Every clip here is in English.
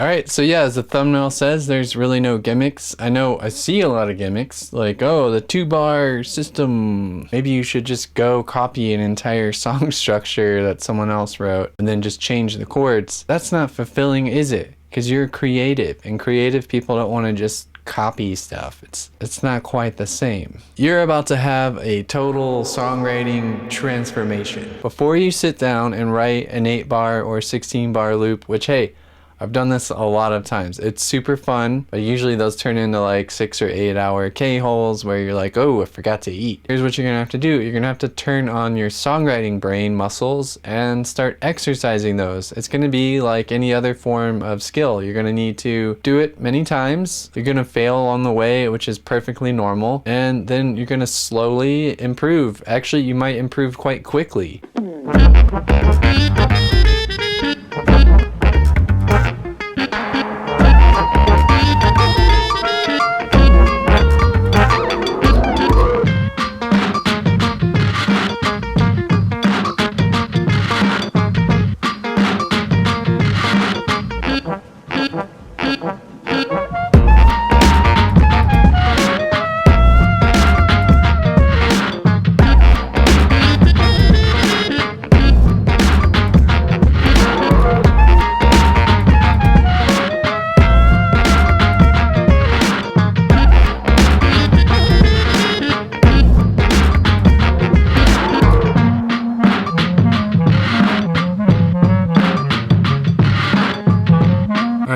All right, so yeah, as the thumbnail says, there's really no gimmicks. I know I see a lot of gimmicks, like, oh, the 2-bar system. Maybe you should just go copy an entire song structure that someone else wrote and then just change the chords. That's not fulfilling, is it? Because you're creative, and creative people don't want to just copy stuff. It's not quite the same. You're about to have a total songwriting transformation. Before you sit down and write an 8-bar or 16-bar loop, which, hey, I've done this a lot of times. It's super fun, but usually those turn into like 6 or 8 hour K-holes where you're like, oh, I forgot to eat. Here's what you're gonna have to do. You're gonna have to turn on your songwriting brain muscles and start exercising those. It's gonna be like any other form of skill. You're gonna need to do it many times. You're gonna fail along the way, which is perfectly normal. And then you're gonna slowly improve. Actually, you might improve quite quickly.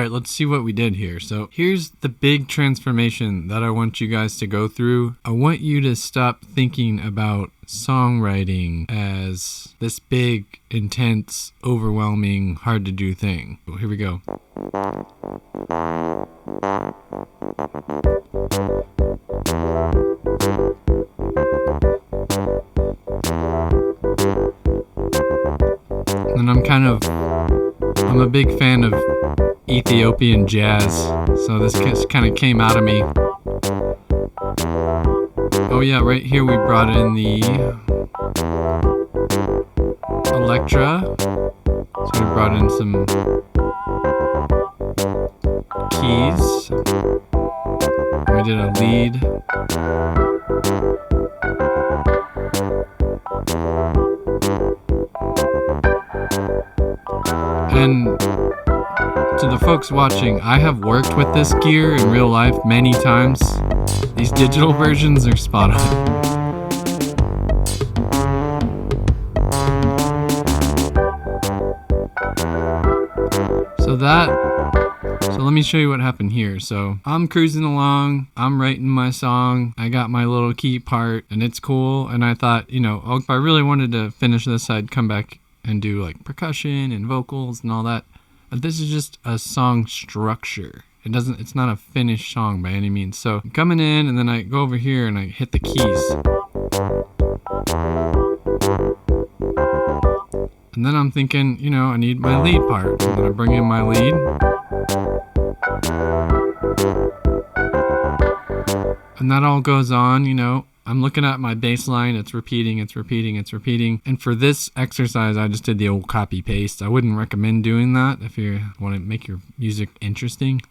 Let's see what we did here. So here's the big transformation that I want you guys to go through. I want you to stop thinking about songwriting as this big, intense, overwhelming, hard to do thing. So here we go. And I'm a big fan of Ethiopian jazz, so this kind of came out of me. Oh yeah, right here we brought in the Electra, so we brought in some keys, we did a lead, and to the folks watching, I have worked with this gear in real life many times. These digital versions are spot on. So let me show you what happened here. So I'm cruising along, I'm writing my song, I got my little key part, and it's cool. And I thought, if I really wanted to finish this, I'd come back and do like percussion and vocals and all that. But this is just a song structure. It's not a finished song by any means. So I'm coming in, and then I go over here and I hit the keys. And then I'm thinking, I need my lead part. So then I bring in my lead. And that all goes on, I'm looking at my bass line, it's repeating. And for this exercise, I just did the old copy paste. I wouldn't recommend doing that if you want to make your music interesting.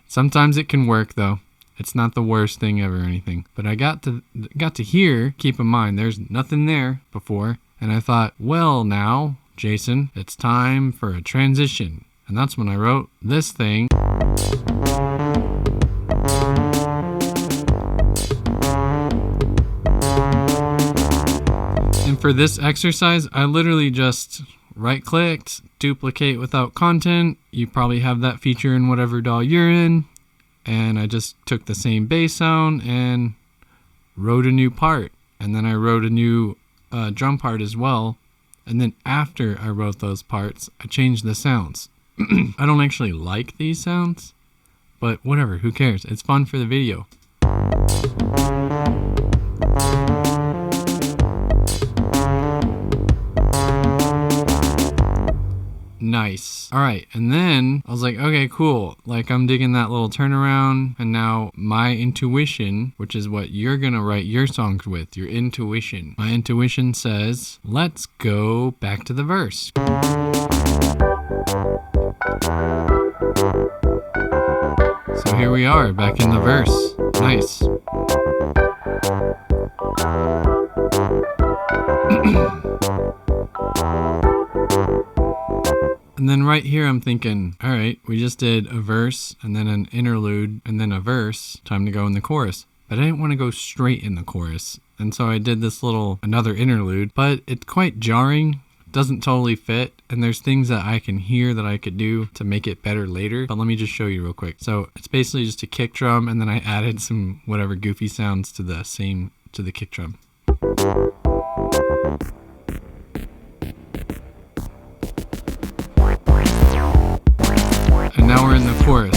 Sometimes it can work though. It's not the worst thing ever or anything. But I got to here, keep in mind, there's nothing there before. And I thought, well now, Jason, it's time for a transition. And that's when I wrote this thing. And for this exercise, I literally just right-clicked, duplicate without content. You probably have that feature in whatever DAW you're in. And I just took the same bass sound and wrote a new part. And then I wrote a new drum part as well. And then after I wrote those parts, I changed the sounds. I don't actually like these sounds, but whatever, who cares? It's fun for the video. Nice. All right, and then I was like, okay, cool. Like, I'm digging that little turnaround, and now my intuition, which is what you're gonna write your songs with, your intuition. My intuition says, let's go back to the verse. So here we are, back in the verse. Nice. And then right here I'm thinking, all right, we just did a verse and then an interlude and then a verse. Time to go in the chorus. But I didn't want to go straight in the chorus. And so I did this another interlude, but it's quite jarring. Doesn't totally fit, and there's things that I can hear that I could do to make it better later, but let me just show you real quick. So it's basically just a kick drum, and then I added some whatever goofy sounds to the kick drum. And now we're in the chorus.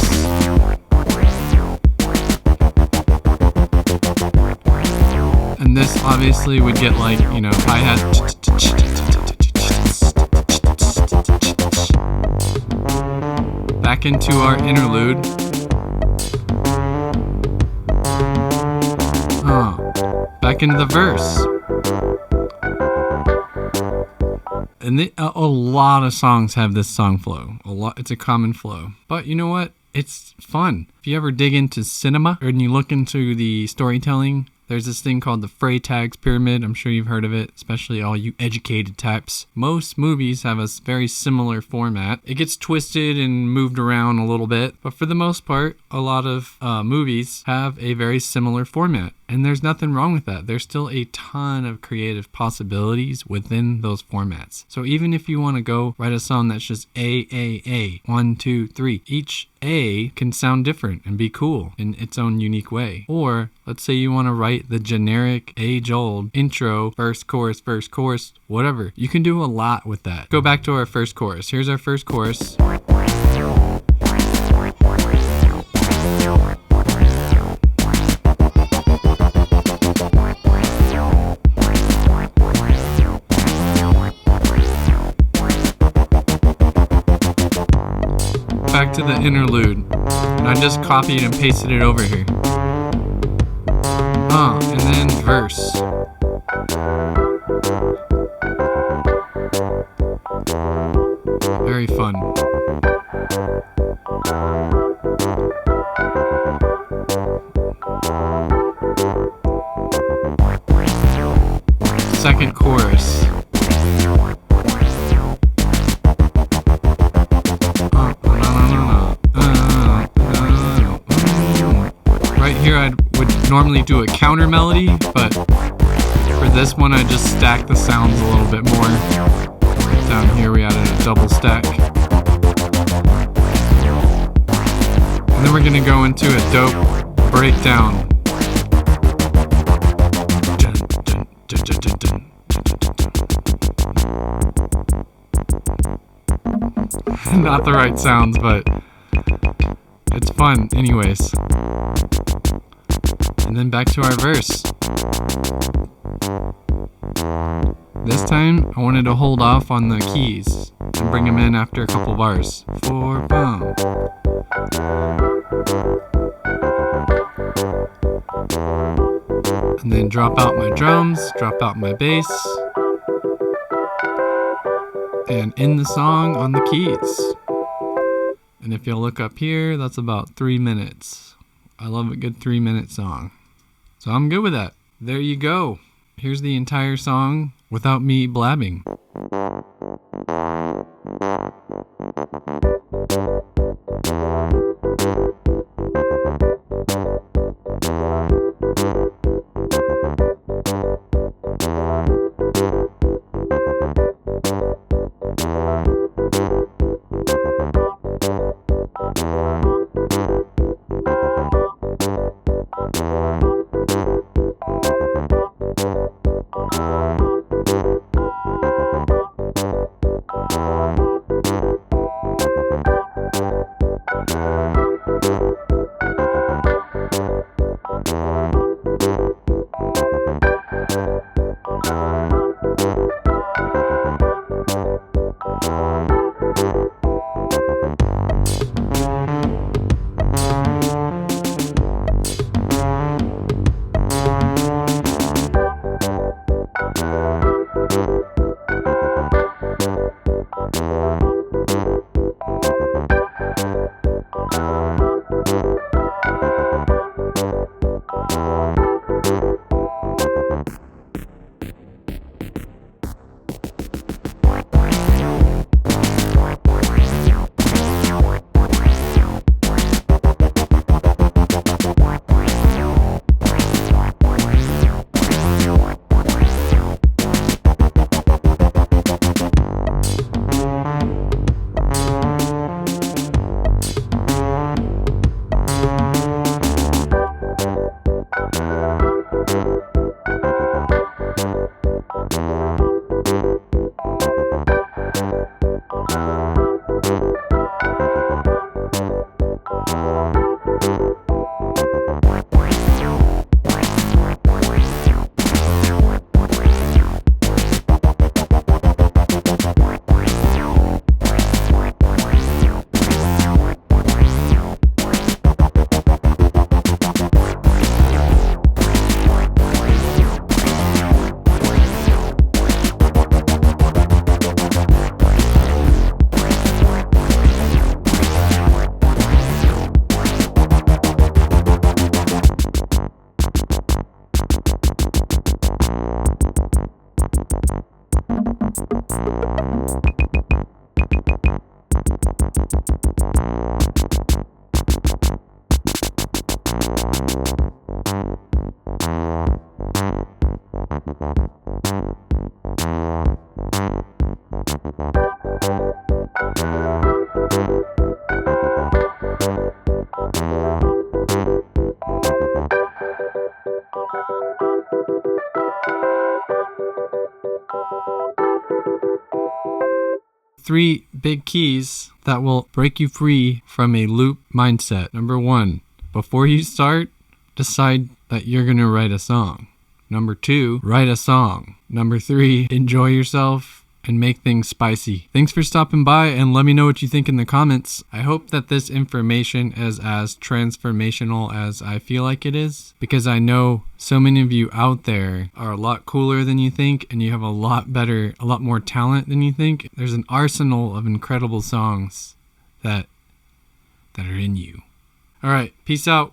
And this obviously would get hi-hat. Back into our interlude. Back into the verse. And a lot of songs have this song flow. It's a common flow. But you know what? It's fun. If you ever dig into cinema and you look into the storytelling, there's this thing called the Freytag's Pyramid. I'm sure you've heard of it, especially all you educated types. Most movies have a very similar format. It gets twisted and moved around a little bit, but for the most part, a lot of movies have a very similar format. And there's nothing wrong with that. There's still a ton of creative possibilities within those formats. So even if you want to go write a song that's just A, 1, 2, 3, each A can sound different and be cool in its own unique way. Or let's say you want to write the generic age-old intro, verse, chorus, whatever. You can do a lot with that. Go back to our first chorus. Here's our first chorus. Back to the interlude, and I just copied and pasted it over here. And then verse. Very fun. Second chorus. Here I would normally do a counter melody, but for this one I just stacked the sounds a little bit more. Down here we added a double stack. And then we're gonna go into a dope breakdown. Not the right sounds, but it's fun anyways. And then back to our verse. This time, I wanted to hold off on the keys and bring them in after a couple bars. 4, boom. And then drop out my drums, drop out my bass, and end the song on the keys. And if you'll look up here, that's about 3 minutes. I love a good 3-minute song. So I'm good with that. There you go. Here's the entire song without me blabbing. 3 big keys that will break you free from a loop mindset. Number 1, before you start, decide that you're going to write a song. Number 2, write a song. Number 3, enjoy yourself and make things spicy. Thanks for stopping by, and let me know what you think in the comments. I hope that this information is as transformational as I feel like it is, because I know so many of you out there are a lot cooler than you think, and you have a lot more talent than you think. There's an arsenal of incredible songs that are in you. All right, peace out.